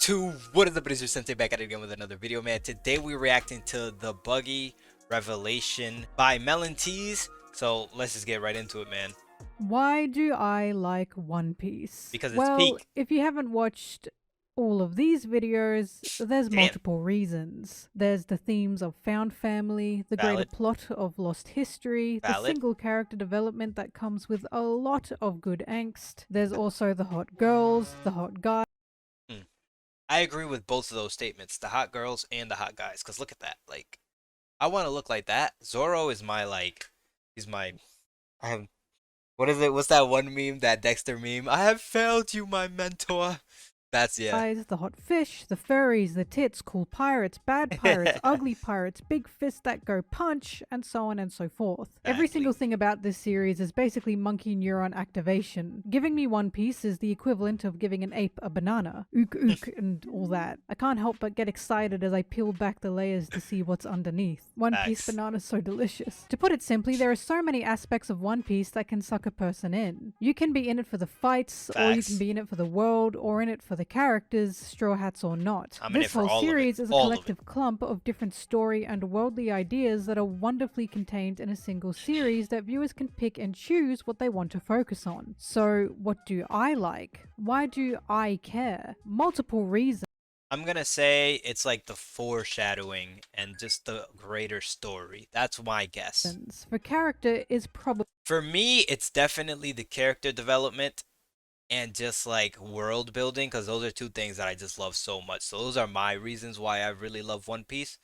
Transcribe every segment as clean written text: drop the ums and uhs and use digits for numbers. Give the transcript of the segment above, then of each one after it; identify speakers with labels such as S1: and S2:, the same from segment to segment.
S1: to What is the producer Sensei, back at it again with another video, man. Today we're reacting to the Buggy Revelation by Melon Teas. So let's just get right into it, man.
S2: Why do I like One Piece?
S1: Because it's
S2: Well,
S1: peak.
S2: if you haven't watched all of these videos, there's
S1: Damn.
S2: multiple reasons. There's the themes of found family, the greater
S1: Valid.
S2: plot of lost history, the
S1: Valid.
S2: single character development that comes with a lot of good angst. There's also the hot girls, the hot guys.
S1: I agree with both of those statements, the hot girls and the hot guys. Because look at that. Like, I want to look like that. Zoro is my, like, he's my, I have, what is it? What's that one meme, that Dexter meme? I have failed you, my mentor. That's, yeah.
S2: The hot fish, the furries, the tits, cool pirates, bad pirates, ugly pirates, big fists that go punch, and so on and so forth. Every
S1: Exactly.
S2: single thing about this series is basically monkey neuron activation. Giving me One Piece is the equivalent of giving an ape a banana. Ook ook and all that. I can't help but get excited as I peel back the layers to see what's underneath. One Piece
S1: Facts.
S2: banana's so delicious. To put it simply, there are so many aspects of One Piece that can suck a person in. You can be in it for the fights, or you
S1: Facts.
S2: can be in it for the world, or in it for the characters, Straw Hats or not.
S1: I'm in it
S2: This
S1: for
S2: whole
S1: all of it.
S2: series is a
S1: All of it.
S2: collective clump of different story and worldly ideas that are wonderfully contained in a single series that viewers can pick and choose what they want to focus on. So, what do I like? Why do I care? Multiple reasons.
S1: I'm gonna say it's like the foreshadowing and just the greater story. That's my guess.
S2: For character is probably
S1: For me, it's definitely the character development and just like world building, because those are two things that I just love so much. So those are my reasons why I really love One Piece.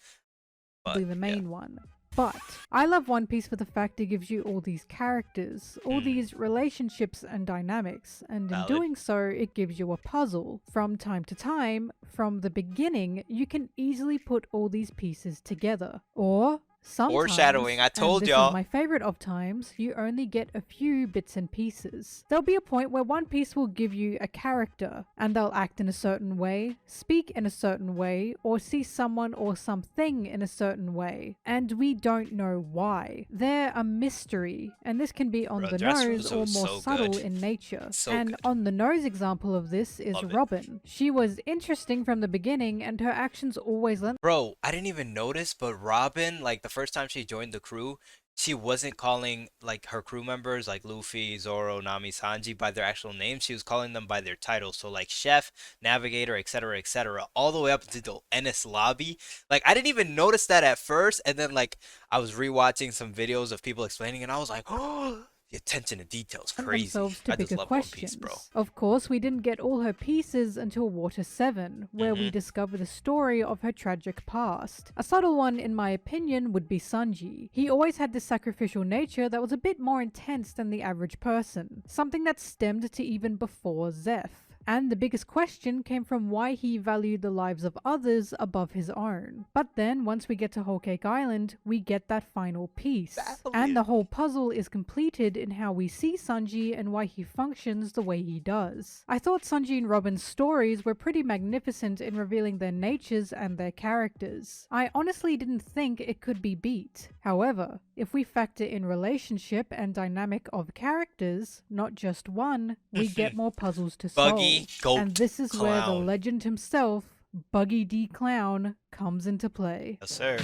S1: But
S2: the
S1: yeah,
S2: main one. But I love One Piece for the fact it gives you all these characters, all these relationships and dynamics, and in
S1: valid.
S2: doing so, it gives you a puzzle. From time to time, from the beginning, you can easily put all these pieces together. Or sometimes,
S1: Foreshadowing, I told
S2: and this
S1: y'all.
S2: is my favorite of times, you only get a few bits and pieces. There'll be a point where One Piece will give you a character, and they'll act in a certain way, speak in a certain way, or see someone or something in a certain way, and we don't know why. They're a mystery, and this can be on
S1: Bro,
S2: the nose
S1: Dressrosa
S2: or
S1: was
S2: more
S1: so
S2: subtle
S1: good.
S2: in nature.
S1: So
S2: And
S1: good.
S2: on the nose example of this is
S1: Love it.
S2: Robin. She was interesting from the beginning, and her actions always lent.
S1: Bro, I didn't even notice, but Robin, like the first time she joined the crew, she wasn't calling like her crew members like Luffy, Zoro, Nami, Sanji by their actual names. She was calling them by their titles. So like Chef, Navigator, etc., etc., all the way up to the Ennis lobby. Like I didn't even notice that at first, and then like I was rewatching some videos of people explaining, and I was like, oh, the attention to detail is crazy.
S2: Themselves to
S1: I just
S2: bigger
S1: love One Piece, bro.
S2: questions. Of course, we didn't get all her pieces until Water 7, where we discover the story of her tragic past. A subtle one, in my opinion, would be Sanji. He always had this sacrificial nature that was a bit more intense than the average person, something that stemmed to even before Zeph. And the biggest question came from why he valued the lives of others above his own. But then, once we get to Whole Cake Island, we get that final piece. And the whole puzzle is completed in how we see Sanji and why he functions the way he does. I thought Sanji and Robin's stories were pretty magnificent in revealing their natures and their characters. I honestly didn't think it could be beat. However, if we factor in relationship and dynamic of characters, not just one, we get more puzzles to solve.
S1: Buggy, goat,
S2: And this is where the
S1: clown.
S2: legend himself, Buggy D Clown, comes into play.
S1: Yes, sir.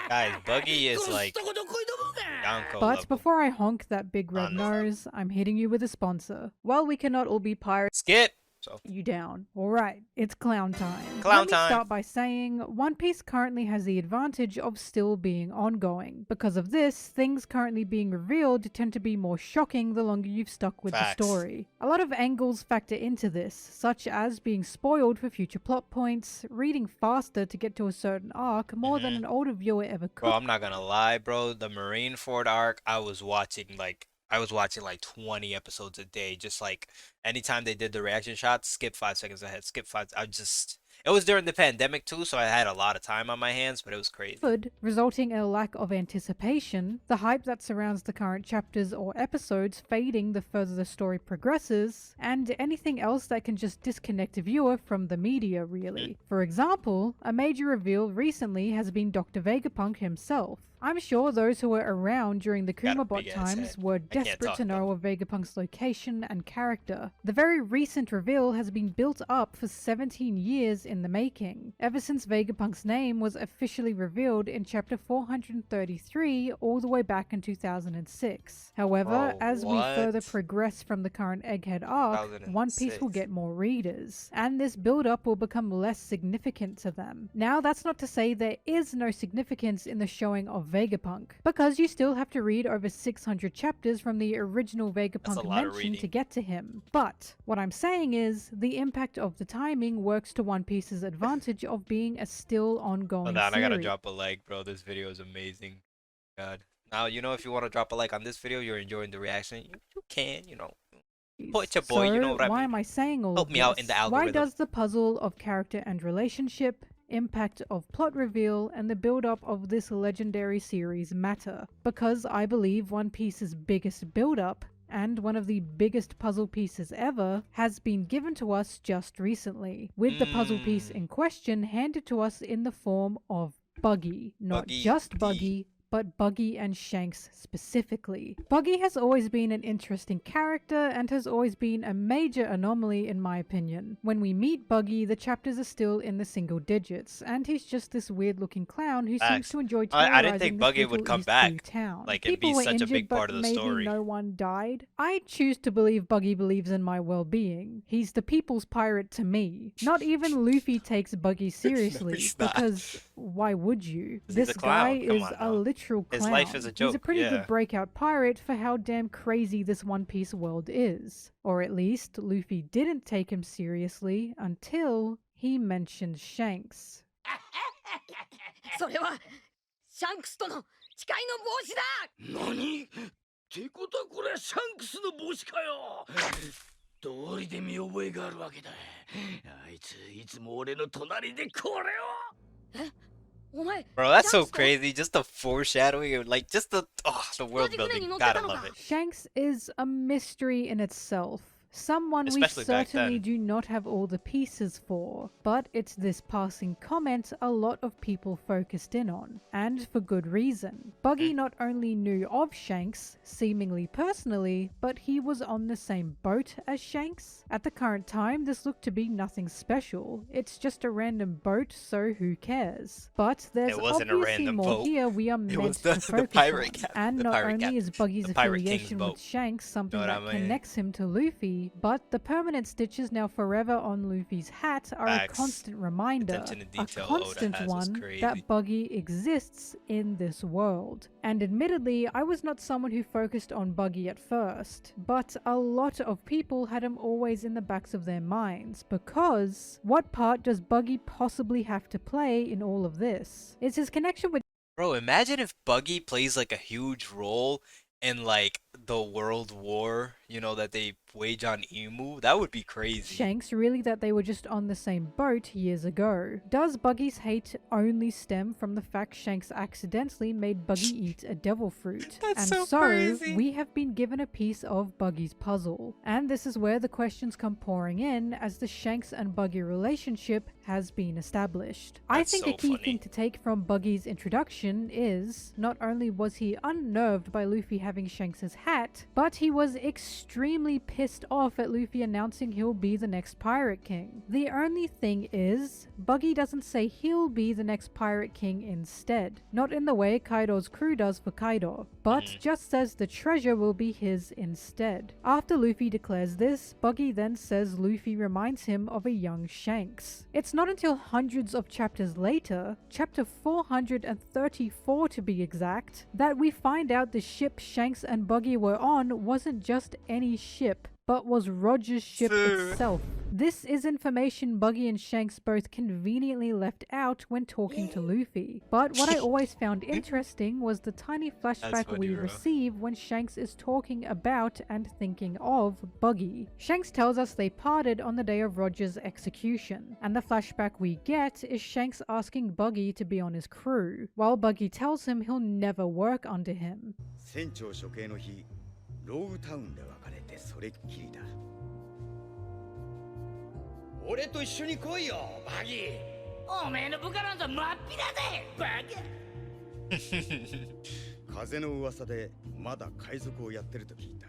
S1: Guys, Buggy is like Yonko
S2: But
S1: level.
S2: before I honk that big red
S1: Honest.
S2: nose, I'm hitting you with a sponsor. While we cannot all be pirates,
S1: Skip. So
S2: you down. Alright, it's clown time.
S1: Clown
S2: Let me
S1: time.
S2: start by saying One Piece currently has the advantage of still being ongoing. Because of this, things currently being revealed tend to be more shocking the longer you've stuck with
S1: Facts.
S2: the story. A lot of angles factor into this, such as being spoiled for future plot points, reading faster to get to a certain arc more than an older viewer ever could.
S1: Bro, I'm not gonna lie, bro. The Marineford arc, I was watching like 20 episodes a day. Just like anytime they did the reaction shots, skip 5 seconds ahead, skip five. I just It was during the pandemic too, so I had a lot of time on my hands, but it was crazy.
S2: resulting in a lack of anticipation, the hype that surrounds the current chapters or episodes fading the further the story progresses, and anything else that can just disconnect a viewer from the media, really. For example, a major reveal recently has been Dr. Vegapunk himself. I'm sure those who were around during the
S1: Got a
S2: Kumabot
S1: big ass
S2: times
S1: head.
S2: were
S1: I can't
S2: desperate
S1: talk
S2: to know
S1: though.
S2: of Vegapunk's location and character. The very recent reveal has been built up for 17 years in the making, ever since Vegapunk's name was officially revealed in chapter 433 all the way back in 2006. However,
S1: Bro,
S2: as we further
S1: what?
S2: progress from the current Egghead arc, One Piece will
S1: 2006.
S2: get more readers, and this build-up will become less significant to them. Now, that's not to say there is no significance in the showing of Vegapunk, because you still have to read over 600 chapters from the original
S1: That's a
S2: Vegapunk
S1: lot of
S2: mention to
S1: reading.
S2: get to him. But what I'm saying is, the impact of the timing works to One Piece's advantage of being a still ongoing
S1: Hold on, I gotta
S2: series.
S1: drop a like, bro. This video is amazing. God. Now, if you want to drop a like on this video, you're enjoying the reaction, you can, Support your boy, you know
S2: So,
S1: what I
S2: why
S1: mean?
S2: am I saying all
S1: Help
S2: of
S1: me out in the
S2: this? Why
S1: algorithm.
S2: does the puzzle of character and relationship, impact of plot reveal, and the build up of this legendary series matter? Because I believe One Piece's biggest build up, and one of the biggest puzzle pieces ever, has been given to us just recently, with the puzzle piece
S1: Mmm.
S2: in question handed to us in the form of Buggy. Not
S1: Buggy
S2: just
S1: D.
S2: Buggy, but Buggy and Shanks specifically. Buggy has always been an interesting character and has always been a major anomaly in my opinion. When we meet Buggy, the chapters are still in the single digits, and he's just this weird looking clown who seems
S1: Facts.
S2: to enjoy
S1: I didn't
S2: terrorizing
S1: think
S2: this
S1: Buggy would
S2: little
S1: come
S2: East Blue
S1: back,
S2: town.
S1: like, and
S2: People
S1: be
S2: were
S1: such a
S2: injured,
S1: big
S2: but
S1: part of the
S2: maybe
S1: story.
S2: no one died. I choose to believe Buggy believes in my well-being. He's the people's pirate to me. Not even Luffy takes Buggy
S1: No,
S2: seriously,
S1: he's not.
S2: because why would you?
S1: 'Cause he's a
S2: This guy
S1: clown. Come
S2: is
S1: on
S2: a
S1: now.
S2: literal
S1: His life is
S2: clown.
S1: a
S2: He's a
S1: joke.
S2: pretty good
S1: Yeah.
S2: breakout pirate for how damn crazy this One Piece world is. Or at least, Luffy didn't take him seriously until he mentioned Shanks.
S3: それはシャンクスとの誓いの帽子だ。何？ってことはこれはシャンクスの帽子かよ。道理で見覚えがあるわけだ。あいついつも俺の隣でこれを。え、お前。
S1: Bro, that's so crazy. Just the foreshadowing and like just the world building. Gotta love it.
S2: Shanks is a mystery in itself. Someone
S1: Especially
S2: we
S1: back
S2: certainly
S1: then.
S2: do not have all the pieces for, but it's this passing comment a lot of people focused in on, and for good reason. Buggy not only knew of Shanks, seemingly personally, but he was on the same boat as Shanks. At the current time, this looked to be nothing special. It's just a random boat, so who cares? But there's
S1: It wasn't a
S2: obviously
S1: random
S2: more
S1: boat.
S2: here we are
S1: It
S2: meant
S1: was
S2: to
S1: the
S2: focus
S1: pirate
S2: on.
S1: captain.
S2: And
S1: The
S2: not
S1: pirate
S2: only
S1: captain.
S2: is Buggy's
S1: The Pirate King's
S2: affiliation
S1: boat.
S2: with Shanks something
S1: Know what
S2: that
S1: I mean?
S2: connects him to Luffy, but the permanent stitches now forever on Luffy's hat are
S1: Facts.
S2: a constant reminder,
S1: Attention to
S2: a
S1: detail Oda
S2: constant
S1: has was
S2: one,
S1: crazy.
S2: that Buggy exists in this world. And admittedly, I was not someone who focused on Buggy at first, but a lot of people had him always in the backs of their minds, because what part does Buggy possibly have to play in all of this? Is his connection with
S1: Bro, imagine if Buggy plays like a huge role in like the world war, that they wage on Emu. That would be crazy.
S2: Shanks really that they were just on the same boat years ago? Does Buggy's hate only stem from the fact Shanks accidentally made Buggy eat a devil fruit?
S1: That's
S2: And
S1: so crazy.
S2: we have been given a piece of Buggy's puzzle. And this is where the questions come pouring in as the Shanks and Buggy relationship has been established. I
S1: That's
S2: think
S1: so
S2: a key
S1: funny.
S2: thing to take from Buggy's introduction is not only was he unnerved by Luffy having Shanks's hat, but he was extremely pissed off at Luffy announcing he'll be the next Pirate King. The only thing is, Buggy doesn't say he'll be the next Pirate King instead. Not in the way Kaido's crew does for Kaido, but just says the treasure will be his instead. After Luffy declares this, Buggy then says Luffy reminds him of a young Shanks. It's not until hundreds of chapters later, chapter 434 to be exact, that we find out the ship Shanks and Buggy were on wasn't just any ship. but was Roger's ship itself. This is information Buggy and Shanks both conveniently left out when talking to Luffy. But what I always found interesting was the tiny flashback
S1: funny,
S2: we
S1: bro.
S2: receive when Shanks is talking about and thinking of Buggy. Shanks tells us they parted on the day of Roger's execution, and the flashback we get is Shanks asking Buggy to be on his crew, while Buggy tells him he'll never work under him.
S4: 船長処刑の日、ローグタウンで別れてそれっきりだ。俺と一緒に来いよ、バギー。
S3: おめえの部下なんざ真っ平ぜバカ。
S4: 風の噂でまだ海賊をやってると聞いた。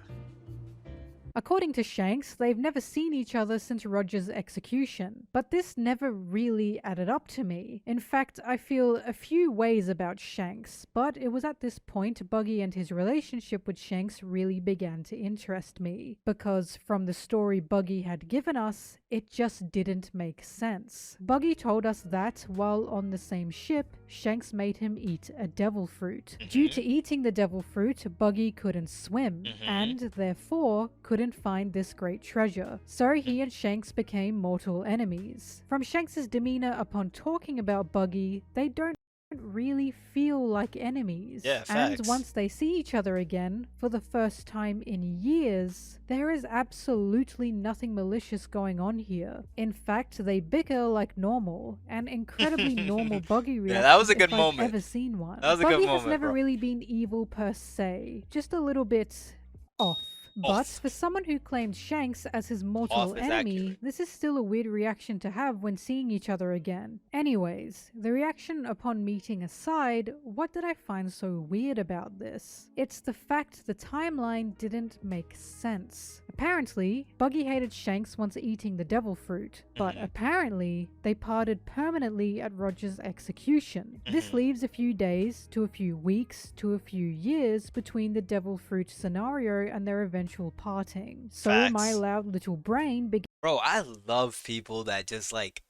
S2: According to Shanks, they've never seen each other since Roger's execution, but this never really added up to me. In fact, I feel a few ways about Shanks, but it was at this point Buggy and his relationship with Shanks really began to interest me, because from the story Buggy had given us, it just didn't make sense. Buggy told us that, while on the same ship, Shanks made him eat a devil fruit. Due to eating the devil fruit, Buggy couldn't swim, and therefore couldn't find this great treasure. So he and Shanks became mortal enemies. From Shanks' demeanor upon talking about Buggy, they don't really feel like enemies.
S1: Yeah,
S2: and
S1: facts.
S2: once they see each other again, for the first time in years, there is absolutely nothing malicious going on here. In fact, they bicker like normal, an incredibly normal Buggy reaction
S1: that was a good
S2: if
S1: moment.
S2: I've ever seen one.
S1: That was a
S2: Buggy
S1: good
S2: has
S1: moment,
S2: never
S1: bro.
S2: really been evil per se, just a little bit off. But for someone who claimed Shanks as his mortal
S1: Off is
S2: enemy,
S1: accurate.
S2: this is still a weird reaction to have when seeing each other again. Anyways, the reaction upon meeting aside, what did I find so weird about this? It's the fact the timeline didn't make sense. Apparently, Buggy hated Shanks once eating the devil fruit, but apparently, they parted permanently at Roger's execution. This leaves a few days to a few weeks to a few years between the devil fruit scenario and their eventual parting. So my
S1: Facts.
S2: loud little brain began
S1: Bro, I love people that just like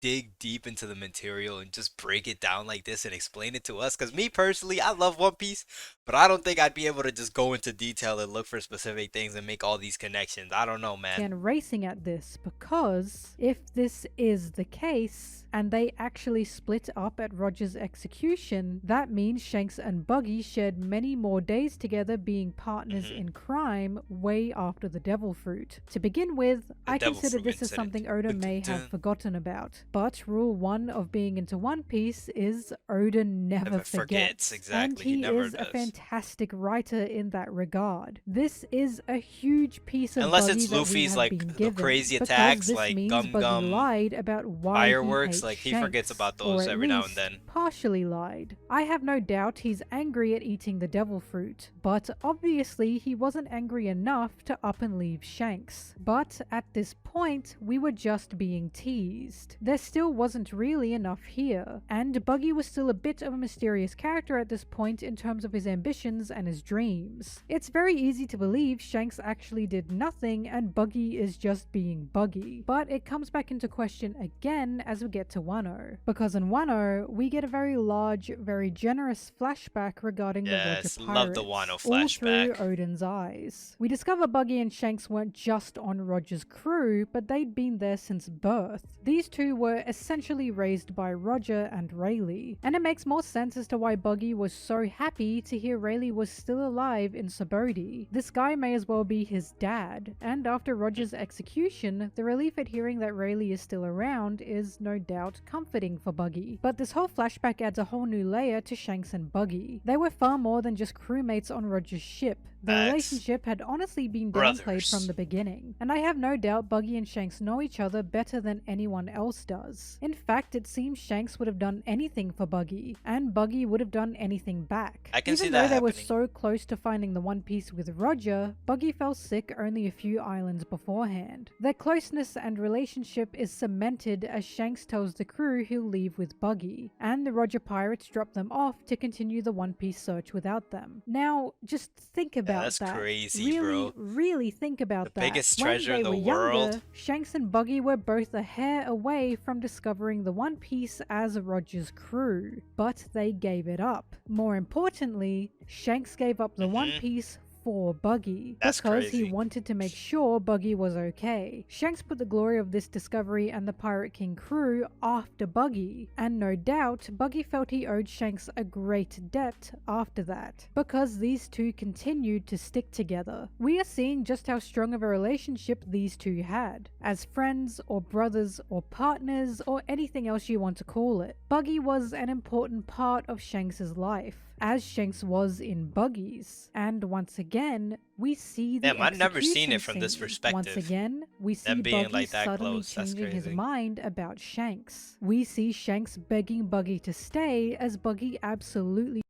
S1: dig deep into the material and just break it down like this and explain it to us. Because me personally, I love One Piece, but I don't think I'd be able to just go into detail and look for specific things and make all these connections. I don't know, man.
S2: racing at this, because if this is the case and they actually split up at Roger's execution, that means Shanks and Buggy shared many more days together being partners in crime way after the devil fruit. To begin with, I
S1: devil
S2: consider
S1: fruit
S2: this as
S1: incident.
S2: something Oda may have
S1: Dun-dun-dun.
S2: forgotten about. But rule 1 of being into One Piece is Oda never
S1: Never forgets,
S2: And
S1: exactly,
S2: he
S1: he never
S2: is a
S1: does.
S2: fantastic writer in that regard. This is a huge piece of
S1: Unless
S2: Buggy
S1: it's
S2: that we
S1: Luffy's,
S2: have
S1: like,
S2: been
S1: the
S2: given,
S1: crazy
S2: because
S1: attacks,
S2: this
S1: like
S2: means
S1: Gum
S2: Buggy
S1: Gum
S2: lied about why
S1: fireworks,
S2: he
S1: like,
S2: hates
S1: he forgets
S2: Shanks,
S1: about
S2: or
S1: those
S2: at
S1: every now and
S2: least
S1: then.
S2: partially lied. I have no doubt he's angry at eating the devil fruit, but obviously he wasn't angry enough to up and leave Shanks. But at this point, we were just being teased. There still wasn't really enough here, and Buggy was still a bit of a mysterious character at this point in terms of his ambitions and his dreams. It's very easy to believe Shanks actually did nothing and Buggy is just being Buggy, but it comes back into question again as we get to Wano, because in Wano, we get a very large, very generous flashback regarding
S1: Yes,
S2: the Roger
S1: love
S2: Pirates,
S1: the Wano
S2: all through
S1: flashback.
S2: Odin's eyes. We discover Buggy and Shanks weren't just on Roger's crew, but they'd been there since birth. These two were essentially raised by Roger and Rayleigh, and it makes more sense as to why Buggy was so happy to hear Rayleigh was still alive in Subodi. This guy may as well be his dad, and after Roger's execution, the relief at hearing that Rayleigh is still around is no doubt comforting for Buggy. But this whole flashback adds a whole new layer to Shanks and Buggy. They were far more than just crewmates on Roger's ship. The
S1: Facts.
S2: relationship had honestly been
S1: Brothers.
S2: downplayed from the beginning, and I have no doubt Buggy and Shanks know each other better than anyone else does. In fact, it seems Shanks would have done anything for Buggy, and Buggy would have done anything back.
S1: I can
S2: Even
S1: see
S2: though
S1: that
S2: they were
S1: happening.
S2: so close to finding the One Piece with Roger, Buggy fell sick only a few islands beforehand. Their closeness and relationship is cemented as Shanks tells the crew he'll leave with Buggy, and the Roger pirates drop them off to continue the One Piece search without them. Now, just think about
S1: that's
S2: that.
S1: crazy,
S2: Really think about
S1: The
S2: that.
S1: biggest
S2: When
S1: treasure
S2: they
S1: in the
S2: were younger,
S1: world.
S2: Shanks and Buggy were both a hair away from discovering the One Piece as Roger's crew, but they gave it up. More importantly, Shanks gave up the One Piece for Buggy
S1: That's
S2: because he
S1: crazy.
S2: wanted to make sure Buggy was okay. Shanks put the glory of this discovery and the Pirate King crew after Buggy, and no doubt Buggy felt he owed Shanks a great debt after that, because these two continued to stick together. We are seeing just how strong of a relationship these two had, as friends or brothers or partners or anything else you want to call it. Buggy was an important part of Shanks's life, as Shanks was in Buggy's. And once again, we see the
S1: Damn, I've never seen
S2: execution
S1: it from this
S2: scene. Once
S1: perspective.
S2: again, we see
S1: Them being
S2: Buggy
S1: like that
S2: suddenly
S1: close. That's
S2: changing his
S1: crazy.
S2: mind about Shanks. We see Shanks begging Buggy to stay, as Buggy absolutely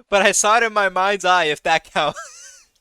S1: But I saw it in my mind's eye, if that counts.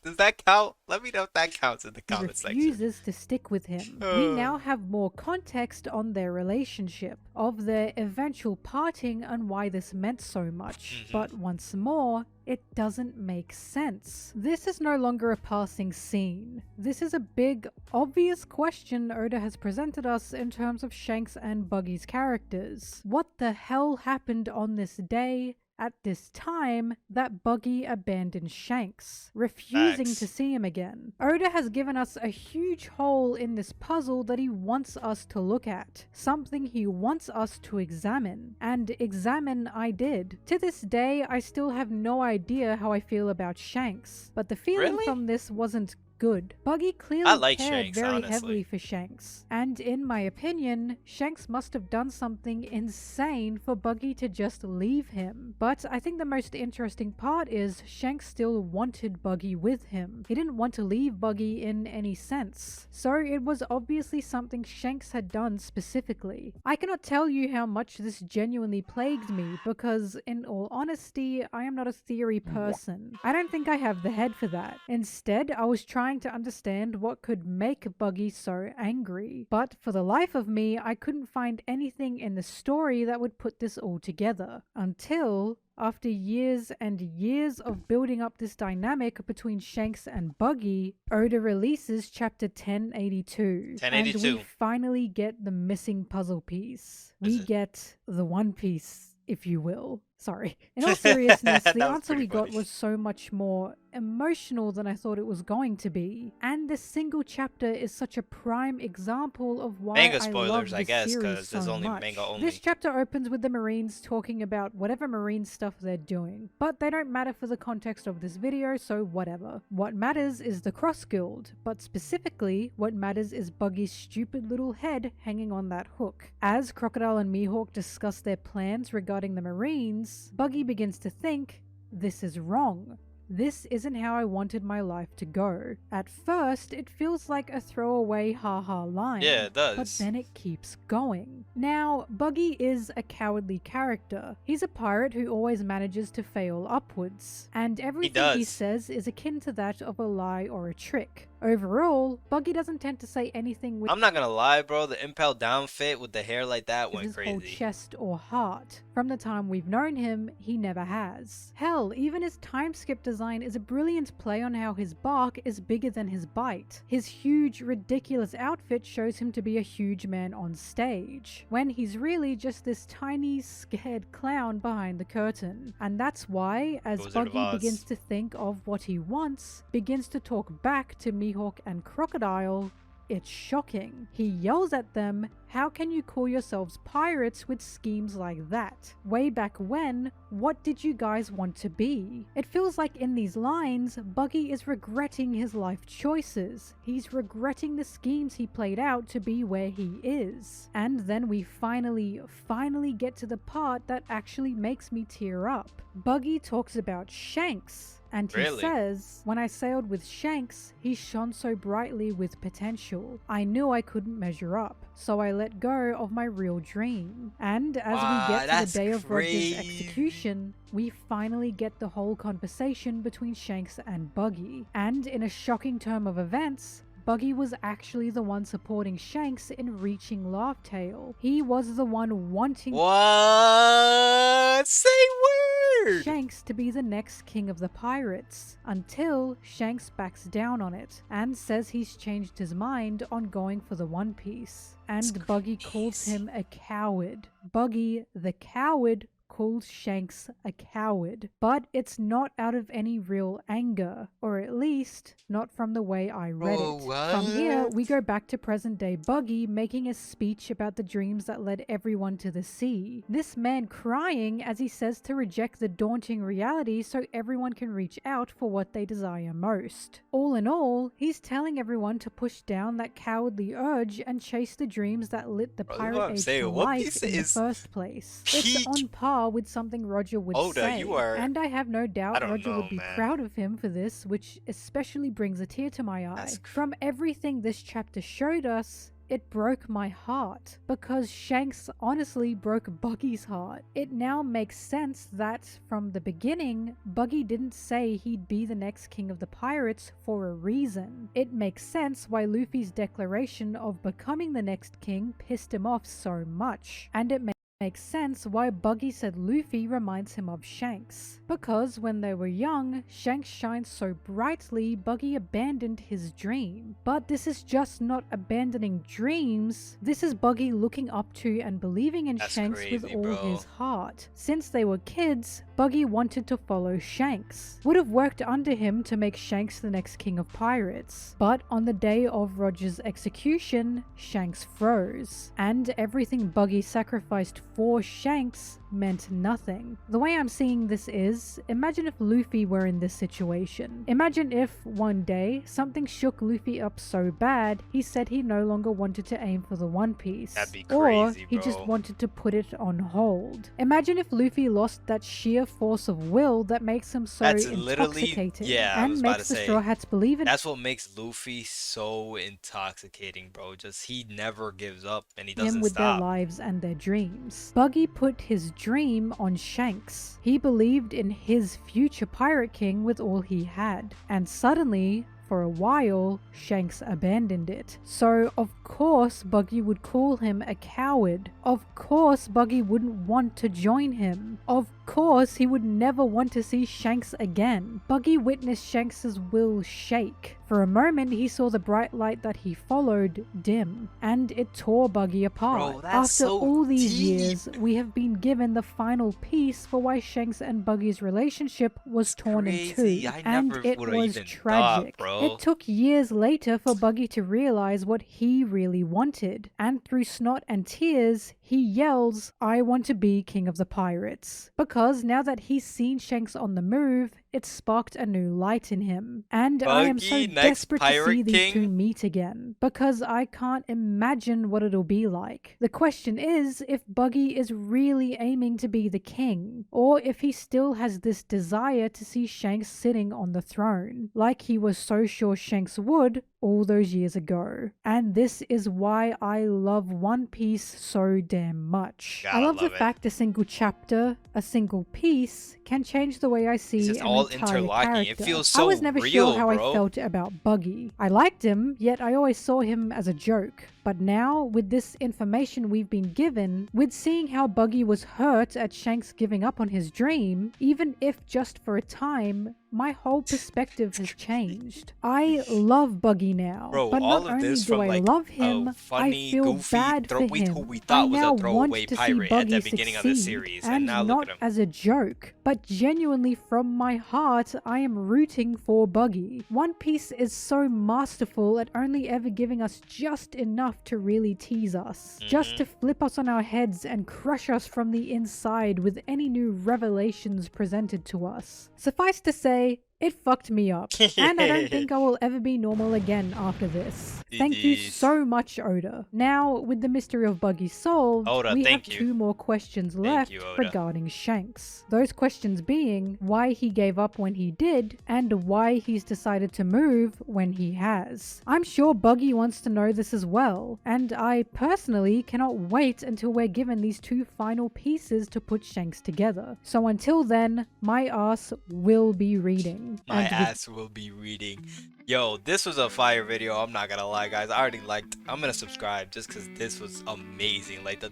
S1: Does that count? Let me know if that counts in the comment section.
S2: refuses to stick with him. We now have more context on their relationship, of their eventual parting and why this meant so much. But once more, it doesn't make sense. This is no longer a passing scene. This is a big, obvious question Oda has presented us in terms of Shanks and Buggy's characters. What the hell happened on this day, at this time, that Buggy abandoned Shanks, refusing
S1: Facts.
S2: to see him again? Oda has given us a huge hole in this puzzle that he wants us to look at, something he wants us to examine, and examine I did. To this day, I still have no idea how I feel about Shanks, but the feeling
S1: Really?
S2: from this wasn't good. Buggy
S1: I
S2: clearly
S1: like
S2: cared
S1: Shanks,
S2: very
S1: honestly.
S2: heavily for Shanks, and in my opinion, Shanks must have done something insane for Buggy to just leave him. But I think the most interesting part is Shanks still wanted Buggy with him. He didn't want to leave Buggy in any sense, so it was obviously something Shanks had done specifically. I cannot tell you how much this genuinely plagued me because, in all honesty, I am not a theory person. I don't think I have the head for that. Instead, I was trying to understand what could make Buggy so angry, but for the life of me, I couldn't find anything in the story that would put this all together, until after years and years of building up this dynamic between Shanks and Buggy, Oda releases chapter 1082. And
S1: 1082.
S2: we finally get the missing puzzle piece. We
S1: it?
S2: get the One Piece, if you will. Sorry. In all seriousness, the
S1: That was
S2: answer we
S1: pretty
S2: got
S1: funny.
S2: was so much more emotional than I thought it was going to be. And this single chapter is such a prime example of why
S1: Manga
S2: I love
S1: spoilers,
S2: this
S1: I guess,
S2: series
S1: because
S2: so
S1: there's only
S2: much.
S1: manga only.
S2: This chapter opens with the Marines talking about whatever Marine stuff they're doing, but they don't matter for the context of this video, so whatever. What matters is the Cross Guild, but specifically, what matters is Buggy's stupid little head hanging on that hook. As Crocodile and Mihawk discuss their plans regarding the Marines, Buggy begins to think, this is wrong. This isn't how I wanted my life to go. At first, it feels like a throwaway haha line.
S1: Yeah, it does.
S2: But then it keeps going. Now, Buggy is a cowardly character. He's a pirate who always manages to fail upwards, and everything he
S1: does.
S2: says is akin to that of a lie or a trick. Overall, Buggy doesn't tend to say anything with
S1: I'm not gonna lie, bro. The impel down fit with the hair like that went
S2: his whole
S1: crazy.
S2: chest or heart. From the time we've known him, he never has. Hell, even his time skip design is a brilliant play on how his bark is bigger than his bite. His huge, ridiculous outfit shows him to be a huge man on stage, when he's really just this tiny, scared clown behind the curtain. And that's why, as
S1: Wizard of
S2: Buggy
S1: Oz.
S2: begins to think of what he wants, begins to talk back to Mihawk and Crocodile, it's shocking. He yells at them, how can you call yourselves pirates with schemes like that? Way back when, what did you guys want to be? It feels like in these lines, Buggy is regretting his life choices. He's regretting the schemes he played out to be where he is. And then we finally get to the part that actually makes me tear up. Buggy talks about Shanks. And he
S1: Really?
S2: says, when I sailed with Shanks, he shone so brightly with potential. I knew I couldn't measure up, so I let go of my real dream. And as we get to
S1: that's
S2: the day of Roger's
S1: crazy.
S2: execution, we finally get the whole conversation between Shanks and Buggy. And in a shocking turn of events, Buggy was actually the one supporting Shanks in reaching Laugh Tale. He was the one wanting
S1: What? Say word!
S2: Shanks to be the next king of the pirates, until Shanks backs down on it and says he's changed his mind on going for the One Piece. And Buggy calls him a coward. Buggy, the coward, calls Shanks a coward. But it's not out of any real anger, or at least not from the way I read
S1: Bro,
S2: it.
S1: what?
S2: From here, we go back to present day Buggy making a speech about the dreams that led everyone to the sea. This man crying as he says to reject the daunting reality so everyone can reach out for what they desire most. All in all, he's telling everyone to push down that cowardly urge and chase the dreams that lit the
S1: Bro, you know
S2: pirate
S1: what I'm
S2: age
S1: saying?
S2: to
S1: One
S2: life
S1: Piece
S2: in the
S1: is
S2: first place.
S1: peak.
S2: It's on par with something Roger would
S1: Oda,
S2: say,
S1: you are.
S2: and I have no
S1: I
S2: doubt
S1: don't
S2: Roger
S1: know,
S2: would be
S1: man.
S2: proud of him for this, which especially brings a tear to my eye.
S1: That's
S2: From everything this chapter showed us, it broke my heart because Shanks honestly broke Buggy's heart. It now makes sense that from the beginning, Buggy didn't say he'd be the next king of the pirates for a reason. It makes sense why Luffy's declaration of becoming the next king pissed him off so much, and it makes sense why Buggy said Luffy reminds him of Shanks. Because when they were young, Shanks shines so brightly, Buggy abandoned his dream. But this is just not abandoning dreams, this is Buggy looking up to and believing in
S1: That's
S2: Shanks with
S1: crazy,
S2: all
S1: bro.
S2: his heart. Since they were kids, Buggy wanted to follow Shanks. Would have worked under him to make Shanks the next king of pirates. But on the day of Roger's execution, Shanks froze. And everything Buggy sacrificed for Shanks meant nothing. The way I'm seeing this is, imagine if Luffy were in this situation. Imagine if one day something shook Luffy up so bad he said he no longer wanted to aim for the One Piece.
S1: That'd be
S2: or
S1: crazy,
S2: he just
S1: bro.
S2: wanted to put it on hold. Imagine if Luffy lost that sheer force of will that makes him so
S1: That's literally,
S2: intoxicating
S1: yeah, I
S2: and
S1: was about
S2: makes
S1: to
S2: the
S1: say.
S2: Straw Hats believe in
S1: That's what makes Luffy so intoxicating, bro. Just he never gives up and he
S2: him
S1: doesn't
S2: with their
S1: stop.
S2: lives and their dreams. Buggy put his dream on Shanks. He believed in his future pirate king with all he had. And suddenly, for a while, Shanks abandoned it. So, of course, Buggy would call him a coward. Of course, Buggy wouldn't want to join him. Of course, he would never want to see Shanks again. Buggy witnessed Shanks's will shake. For a moment, he saw the bright light that he followed dim, and it tore Buggy apart.
S1: Bro, that's
S2: After
S1: so
S2: all these
S1: deep.
S2: years, we have been given the final piece for why Shanks and Buggy's relationship was torn in
S1: Crazy.
S2: two,
S1: I
S2: and
S1: never
S2: it
S1: would've
S2: was
S1: even
S2: tragic.
S1: thought, bro.
S2: It took years later for Buggy to realize what he really wanted, and through snot and tears, he yells, "I want to be king of the pirates." Because now that he's seen Shanks on the move, it sparked a new light in him. And I am so
S1: Buggy, next
S2: desperate to see
S1: pirate
S2: these two
S1: king.
S2: meet again, because I can't imagine what it'll be like. The question is if Buggy is really aiming to be the king, or if he still has this desire to see Shanks sitting on the throne, like he was so sure Shanks would all those years ago. And this is why I love One Piece so damn much. I
S1: Gotta
S2: love the
S1: love it.
S2: fact a single chapter, a single piece, can change the way I see
S1: It's just
S2: an
S1: all
S2: entire
S1: interlocking. It
S2: character.
S1: feels
S2: I
S1: so
S2: was never
S1: real,
S2: sure how
S1: bro.
S2: I felt about Buggy. I liked him, yet I always saw him as a joke. But now, with this information we've been given, with seeing how Buggy was hurt at Shanks giving up on his dream, even if just for a time, my whole perspective has changed. I love Buggy now,
S1: Bro,
S2: but
S1: all
S2: not
S1: of
S2: only
S1: this
S2: do
S1: from
S2: I
S1: like
S2: love
S1: a
S2: him,
S1: funny,
S2: I feel
S1: goofy,
S2: bad for
S1: who
S2: him.
S1: we
S2: I
S1: thought was
S2: now
S1: a throwaway
S2: want to see
S1: pirate at the
S2: Buggy
S1: beginning of the
S2: succeed,
S1: series,
S2: and
S1: and now look
S2: not
S1: at him.
S2: as a joke, but genuinely from my heart, I am rooting for Buggy. One Piece is so masterful at only ever giving us just enough to really tease us, just to flip us on our heads and crush us from the inside with any new revelations presented to us. Suffice to say, it fucked me up, and I don't think I will ever be normal again after this. Thank you
S1: GG's.
S2: so much, Oda. Now, with the mystery of Buggy solved,
S1: Oda,
S2: we have
S1: thank you.
S2: 2 more questions left
S1: you, Oda.
S2: regarding Shanks. Those questions being why he gave up when he did, and why he's decided to move when he has. I'm sure Buggy wants to know this as well, and I personally cannot wait until we're given these 2 final pieces to put Shanks together. So until then, my ass will be reading.
S1: My
S2: And with
S1: ass will be reading. Yo, this was a fire video. I'm not gonna lie, guys. I already liked. I'm gonna subscribe just because this was amazing. Like the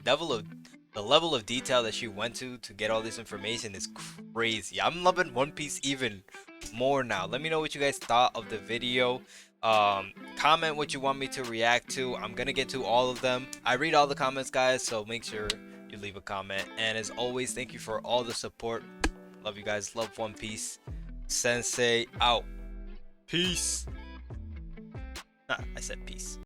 S1: level of detail that she went to get all this information is crazy. I'm loving One Piece even more now. Let me know what you guys thought of the video. Comment what you want me to react to. I'm gonna get to all of them. I read all the comments, guys, so make sure you leave a comment. And as always, thank you for all the support. Love you guys. Love One Piece. Sensei out. Peace. I said peace.